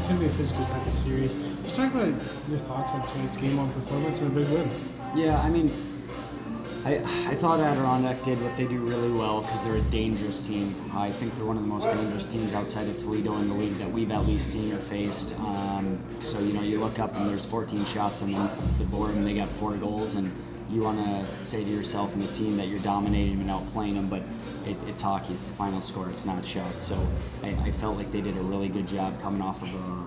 it's going to be a physical type of series. Just talk about your thoughts on tonight's game on performance and a big win. Yeah, I mean, I thought Adirondack did what they do really well because they're a dangerous team. I think they're one of the most dangerous teams outside of Toledo in the league that we've at least seen or faced. So, you look up and there's 14 shots on the board and they got 4 goals, and you want to say to yourself and the team that you're dominating and outplaying them, but it's hockey. It's the final score. It's not shots. So I felt like they did a really good job coming off of a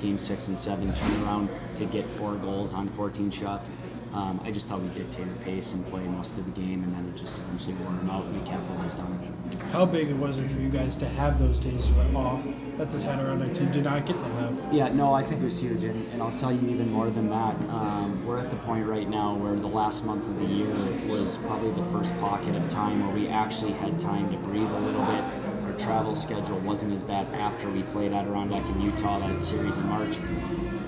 game 6 and 7 turnaround to get 4 goals on 14 shots. I just thought we dictated pace and play most of the game, and then it just eventually wore them out and we capitalized on it. How big was it for you guys to have those days you went off that this Adirondack team did not get to have? Yeah, no, I think it was huge, and I'll tell you even more than that. We're at the point right now where the last month of the year was probably the first pocket of time where we actually had time to breathe a little bit. Our travel schedule wasn't as bad after we played Adirondack in Utah, that series in March.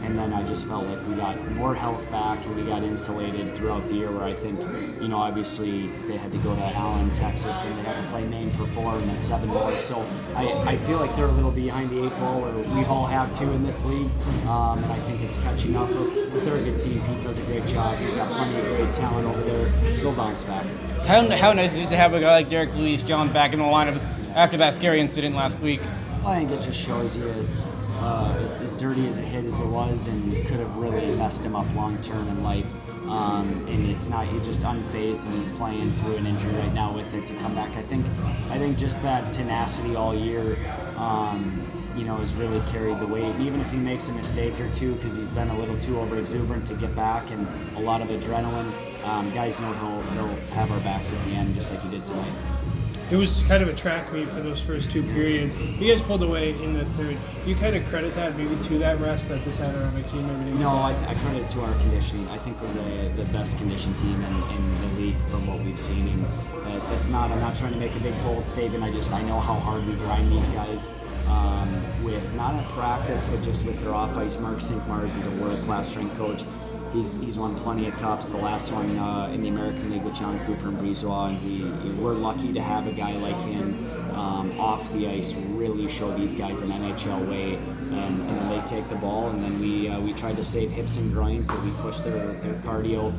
And then I just felt like we got more health back and we got insulated throughout the year, where I think, obviously they had to go to Allen, Texas, then they had to play Maine for 4 and then 7 more. So I feel like they're a little behind the 8 ball, where we've all have to in this league. And I think it's catching up. But they're a good team. Pete does a great job. He's got plenty of great talent over there. He'll bounce back. How nice is it to have a guy like Derek Louise John back in the lineup after that scary incident last week? I think it just shows you it's as dirty as a hit as it was, and could have really messed him up long term in life. And it's not, you're just unfazed, and he's playing through an injury right now with it to come back. I think just that tenacity all year, has really carried the weight. And even if he makes a mistake or two, because he's been a little too over exuberant to get back, and a lot of adrenaline, guys know he'll have our backs at the end, just like he did tonight. It was kind of a track meet for those first 2 periods. You guys pulled away in the third. You kind of credit that maybe to that rest that this Adirondack team maybe didn't. No, I credit it to our conditioning. I think we're the best conditioned team in the league from what we've seen. And I'm not trying to make a big bold statement. I know how hard we grind these guys with not at practice, but just with their off-ice. Mark Sinkmars is a world-class strength coach. He's won plenty of cups. The last one in the American League with John Cooper and Breezewa, and we're lucky to have a guy like him off the ice really show these guys an NHL way, and then they take the ball, and then we tried to save hips and groins, but we pushed their cardio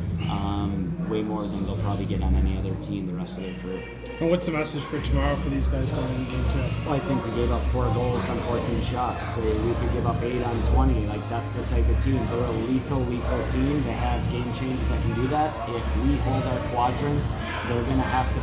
way more than they'll probably get on any other team the rest of their career. And what's the message for tomorrow for these guys going into game 2? Well, I think we gave up 4 goals on 14 shots. So we could give up 8 on 20. That's the type of team. They're a lethal team. They have game changers that can do that. If we hold our quadrants, they're going to have to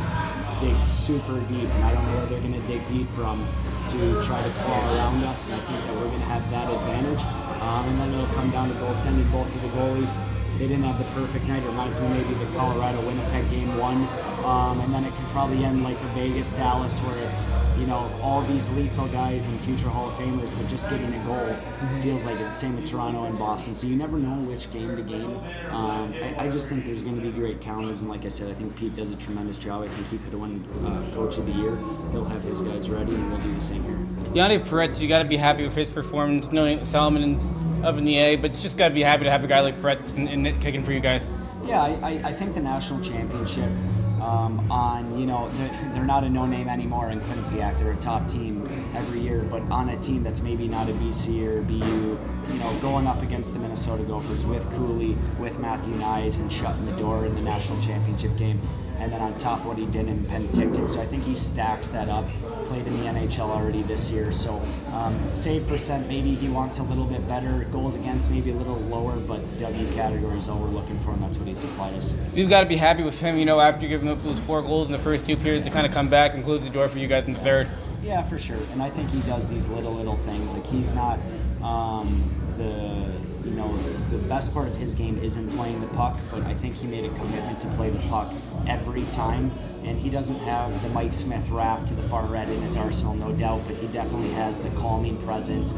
dig super deep, and I don't know where they're going to dig deep from to try to claw around us, and I think that we're going to have that advantage. And then it'll come down to goaltending. Both of the goalies, they didn't have the perfect night. It reminds me maybe the Colorado-Winnipeg game 1. And then it could probably end like a Vegas-Dallas, where it's, all these lethal guys and future Hall of Famers, but just getting a goal feels like it's the same with Toronto and Boston. So you never know which game to game. I just think there's going to be great counters, and like I said, I think Pete does a tremendous job. I think he could have won Coach of the Year. He'll have his guys ready, and we'll do the same here. Yanni Perret, you got to be happy with his performance, knowing Salomon's up in the A, but it's just got to be happy to have a guy like Perret and kicking for you guys. Yeah, I think the national championship they're not a no-name anymore in Quinnipiac. They're a top team every year, but on a team that's maybe not a BC or a BU, going up against the Minnesota Gophers with Cooley, with Matthew Nyes, and shutting the door in the national championship game, and then on top what he did in Penticton. So I think he stacks that up. Played in the NHL already this year, so save percent maybe he wants a little bit better, goals against maybe a little lower, but the W category is all we're looking for, and that's what he supplied us. You've got to be happy with him, after giving up those 4 goals in the first 2 periods to kind of come back and close the door for you guys in the third. Yeah, for sure, and I think he does these little things. Like, he's not the best part of his game isn't playing the puck, but I think he made a commitment to play the puck every time. And he doesn't have the Mike Smith rap to the far red in his arsenal, no doubt, but he definitely has the calming presence.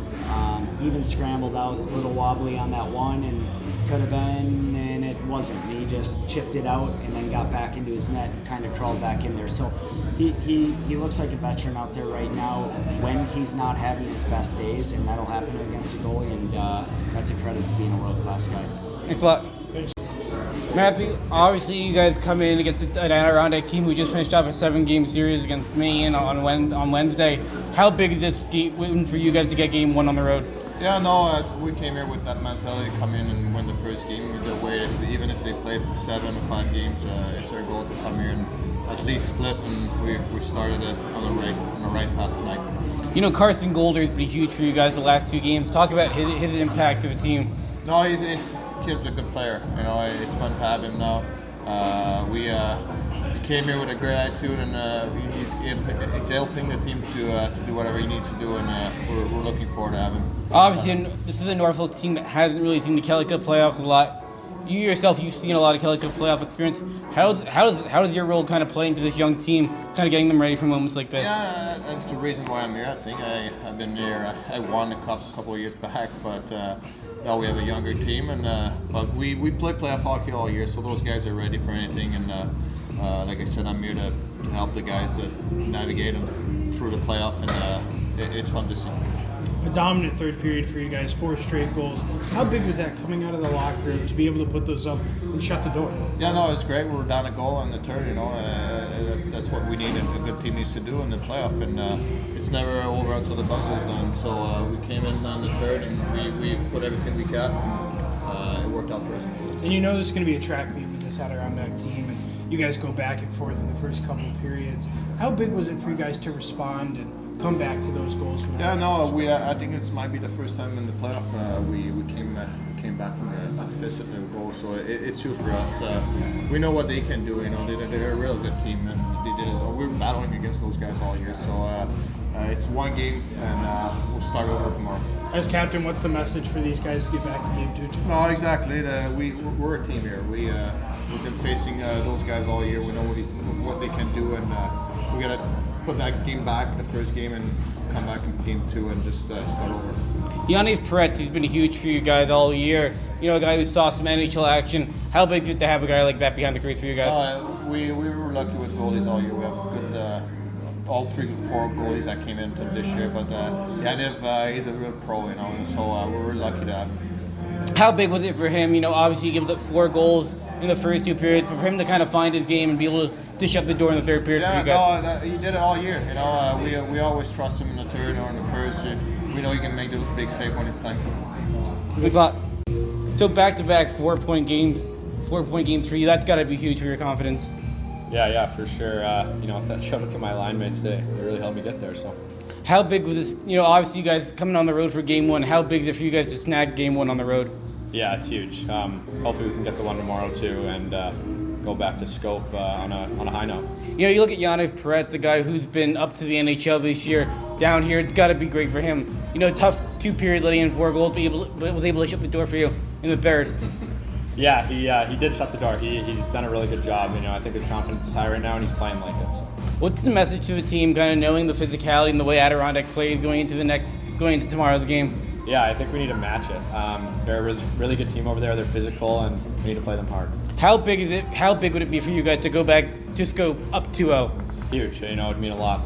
Even scrambled out, was a little wobbly on that one, and could have been, and it wasn't. He just chipped it out and then got back into his net and kind of crawled back in there. So he looks like a veteran out there right now when he's not having his best days, and that'll happen against a goalie, and that's a credit to being a world-class guy. Thanks a lot. Thanks. Matthew, obviously you guys come in against an Adirondack team who just finished off a 7-game series against Maine on Wednesday. How big is this win for you guys to get game 1 on the road? Yeah, no, we came here with that mentality to come in and win the first game. Either way, even if they played 7 or 5 games, it's our goal to come here and at least split, and we started it on the right path tonight. You know, Carson Golder has been huge for you guys the last 2 games. Talk about his impact to the team. No, kid's a good player. You know, it's fun to have him now. He came here with a great attitude, and he's helping the team to do whatever he needs to do, and we're looking forward to having him. Obviously, this is a Norfolk team that hasn't really seen the Kelly Cup playoffs a lot. You yourself, you've seen a lot of Kelly Cup playoff experience. How does your role kind of play into this young team, kind of getting them ready for moments like this? Yeah, that's the reason why I'm here. I think I've been here. I won a couple of years back, but now we have a younger team, and but we play playoff hockey all year, so those guys are ready for anything. And like I said, I'm here to help the guys to navigate them through the playoff, and it's fun to see. A dominant third period for you guys, 4 straight goals. How big was that coming out of the locker room to be able to put those up and shut the door? Yeah, no, it's great. We were down a goal on the third. You know, that's what we need. A good team needs to do in the playoff, and it's never over until the buzzer's done. So we came in on the third, and we put everything we got, and it worked out for us. And you know there's going to be a track meet with this Adirondack team, and you guys go back and forth in the first couple of periods. How big was it for you guys to respond and come back to those goals? Yeah, no, I think it might be the first time in the playoff we came back from a deficit in a goal, so it's huge for us. We know what they can do. You know, they're a real good team, and we were battling against those guys all year. So it's one game, and we'll start over tomorrow. As captain, what's the message for these guys to get back to game 2 tomorrow? No, exactly. We're a team here. We've been facing those guys all year. We know what they can do, and we gotta put that game back, the first game, and come back in game 2 and just start over. Yanniv Peretz, he's been huge for you guys all year. You know, a guy who saw some NHL action. How big is it to have a guy like that behind the crease for you guys? We were lucky with goalies all year. We have good, all 4 goalies that came into this year, but Yanniv, he's a real pro, you know, so we're lucky to have him. How big was it for him? You know, obviously he gives up 4 goals in the first 2 periods, but for him to kind of find his game and be able to shut the door in the third period for you guys. No, he did it all year. You know, we always trust him in the third or in the first. We know he can make those big saves when it's time. Thanks a lot. So back-to-back 4-point games for you. That's got to be huge for your confidence. Yeah, for sure. You know, if that showed up to my line mates, they really helped me get there. So. How big was this? You know, obviously you guys coming on the road for game 1. How big is it for you guys to snag game 1 on the road? Yeah, it's huge. Hopefully we can get the one tomorrow too, and go back to Scope on a high note. You know, you look at Yanniv Peretz, a guy who's been up to the NHL this year. Down here, it's got to be great for him. You know, tough 2-period, letting in 4 goals, but was able to shut the door for you in the third. Yeah, he did shut the door. He's done a really good job. You know, I think his confidence is high right now, and he's playing like it. So. What's the message to the team, kind of knowing the physicality and the way Adirondack plays going into tomorrow's game? Yeah, I think we need to match it. They're a really good team over there. They're physical, and we need to play them hard. How big is it? How big would it be for you guys to go back, just go up 2-0? Huge. You know, it would mean a lot.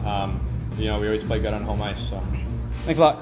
You know, we always play good on home ice. So. Thanks a lot.